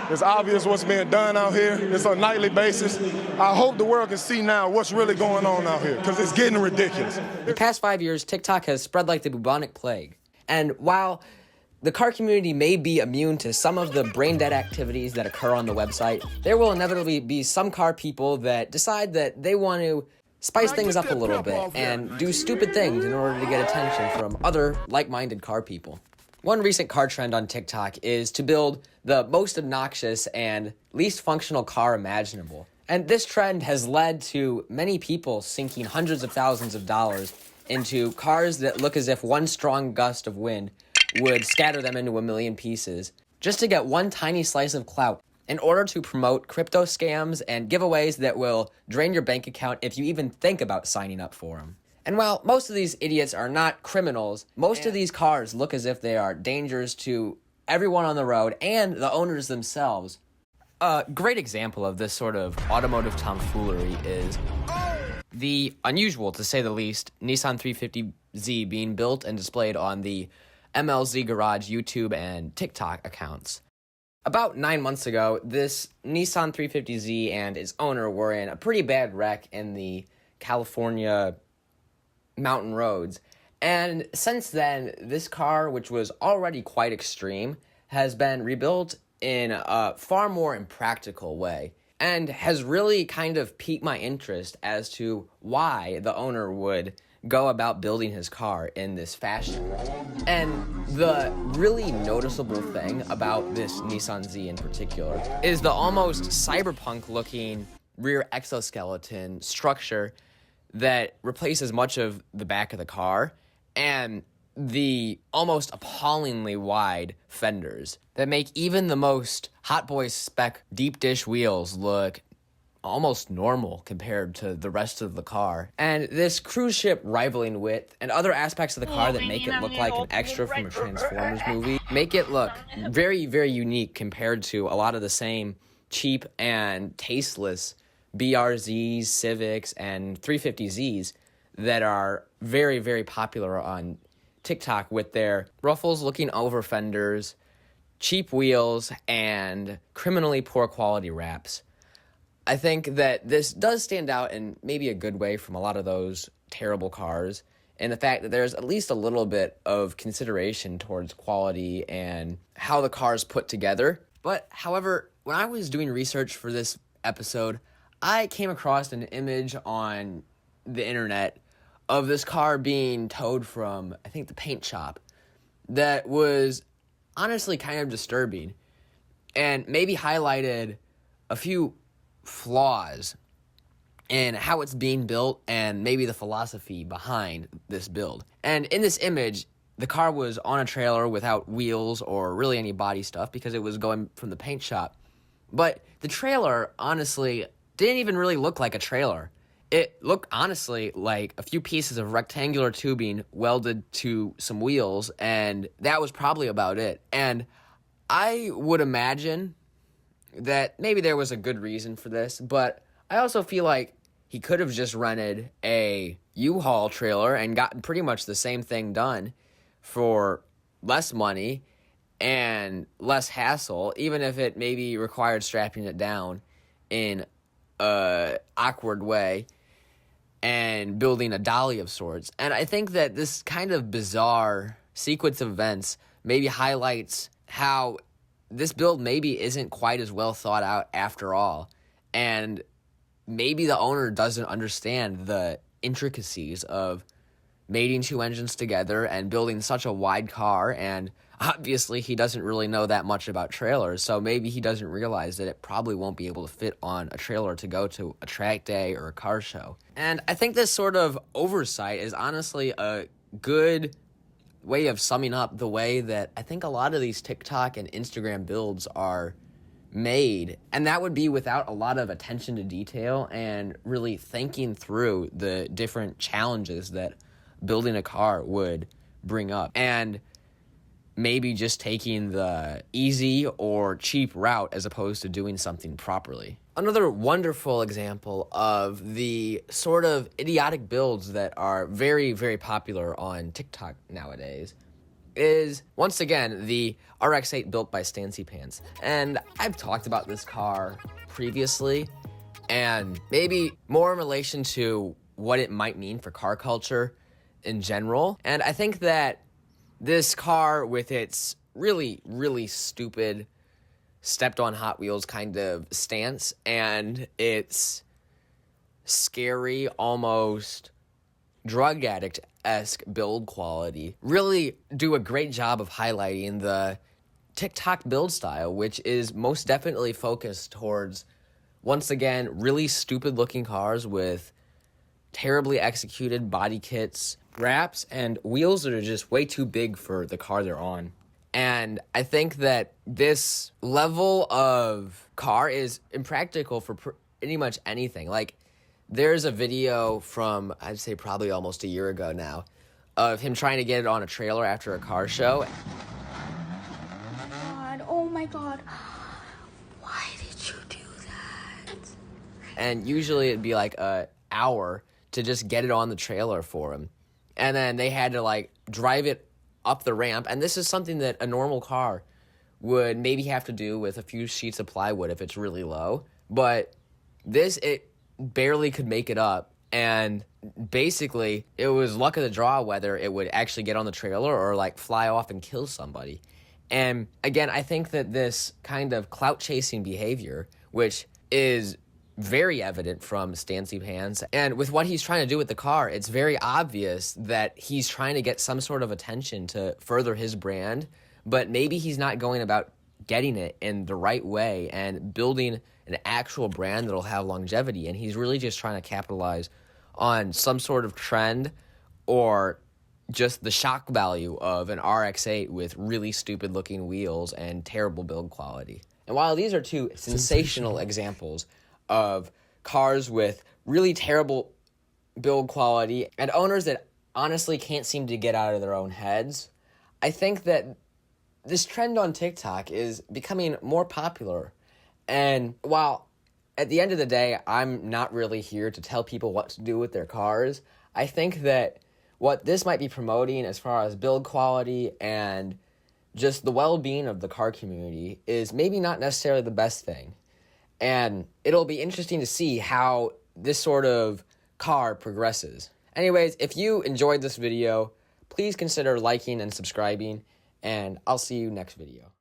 It's obvious what's being done out here. It's on a nightly basis. I hope the world can see now what's really going on out here, because it's getting ridiculous. The past 5 years, TikTok has spread like the bubonic plague. And while the car community may be immune to some of the brain-dead activities that occur on the website, there will inevitably be some car people that decide that they want to spice things up a little bit and do stupid things in order to get attention from other like-minded car people. One recent car trend on TikTok is to build the most obnoxious and least functional car imaginable. And this trend has led to many people sinking hundreds of thousands of dollars into cars that look as if one strong gust of wind would scatter them into a million pieces, just to get one tiny slice of clout in order to promote crypto scams and giveaways that will drain your bank account if you even think about signing up for them. And while most of these idiots are not criminals, most of these cars look as if they are dangers to everyone on the road and the owners themselves. A great example of this sort of automotive tomfoolery is the unusual, to say the least, Nissan 350Z being built and displayed on the MLZ Garage YouTube and TikTok accounts. About 9 months ago, this Nissan 350Z and its owner were in a pretty bad wreck in the California mountain roads. And since then, this car, which was already quite extreme, has been rebuilt in a far more impractical way and has really kind of piqued my interest as to why the owner would go about building his car in this fashion. And the really noticeable thing about this Nissan Z in particular is the almost cyberpunk looking rear exoskeleton structure that replaces much of the back of the car, and the almost appallingly wide fenders that make even the most Hot Boys spec deep dish wheels look almost normal compared to the rest of the car. And this cruise ship rivaling width and other aspects of the car that make it look like an extra from a Transformers movie make it look very, very unique compared to a lot of the same cheap and tasteless BRZs, Civics, and 350Zs that are very, very popular on TikTok with their ruffles looking over fenders, cheap wheels, and criminally poor quality wraps. I think that this does stand out in maybe a good way from a lot of those terrible cars, and the fact that there's at least a little bit of consideration towards quality and how the car is put together. But, however, when I was doing research for this episode, I came across an image on the internet of this car being towed from, I think, the paint shop that was honestly kind of disturbing and maybe highlighted a few flaws in how it's being built and maybe the philosophy behind this build. And in this image, the car was on a trailer without wheels or really any body stuff because it was going from the paint shop. But the trailer, honestly, didn't even really look like a trailer. It looked, honestly, like a few pieces of rectangular tubing welded to some wheels, and that was probably about it. And I would imagine that maybe there was a good reason for this, but I also feel like he could have just rented a U-Haul trailer and gotten pretty much the same thing done for less money and less hassle, even if it maybe required strapping it down in a awkward way and building a dolly of sorts. And I think that this kind of bizarre sequence of events maybe highlights how this build maybe isn't quite as well thought out after all. And maybe the owner doesn't understand the intricacies of mating two engines together and building such a wide car, and obviously he doesn't really know that much about trailers, so maybe he doesn't realize that it probably won't be able to fit on a trailer to go to a track day or a car show. And I think this sort of oversight is honestly a good way of summing up the way that I think a lot of these TikTok and Instagram builds are made, and that would be without a lot of attention to detail and really thinking through the different challenges that building a car would bring up, and maybe just taking the easy or cheap route as opposed to doing something properly. Another wonderful example of the sort of idiotic builds that are very, very popular on TikTok nowadays is, once again, the RX-8 built by Stancy Pants. And I've talked about this car previously, and maybe more in relation to what it might mean for car culture in general. And I think that this car, with its really, really stupid stepped on Hot Wheels kind of stance and its scary, almost drug addict-esque build quality, really do a great job of highlighting the TikTok build style, which is most definitely focused towards, once again, really stupid looking cars with terribly executed body kits, wraps, and wheels that are just way too big for the car they're on. And I think that this level of car is impractical for pretty much anything. Like, there's a video from, I'd say probably almost a year ago now, of him trying to get it on a trailer after a car show. Oh my God. Why did you do that? And usually it'd be like an hour to just get it on the trailer for him. And then they had to like drive it up the ramp. And this is something that a normal car would maybe have to do with a few sheets of plywood if it's really low. But this, it barely could make it up. And basically, it was luck of the draw whether it would actually get on the trailer or like fly off and kill somebody. And again, I think that this kind of clout chasing behavior, which is very evident from Stancy Pants, and with what he's trying to do with the car, it's very obvious that he's trying to get some sort of attention to further his brand, but maybe he's not going about getting it in the right way and building an actual brand that'll have longevity. And he's really just trying to capitalize on some sort of trend or just the shock value of an RX-8 with really stupid looking wheels and terrible build quality. And while these are two sensational examples of cars with really terrible build quality and owners that honestly can't seem to get out of their own heads, I think that this trend on TikTok is becoming more popular. And while at the end of the day, I'm not really here to tell people what to do with their cars, I think that what this might be promoting as far as build quality and just the well-being of the car community is maybe not necessarily the best thing. And it'll be interesting to see how this sort of car progresses. Anyways, if you enjoyed this video, please consider liking and subscribing, and I'll see you next video.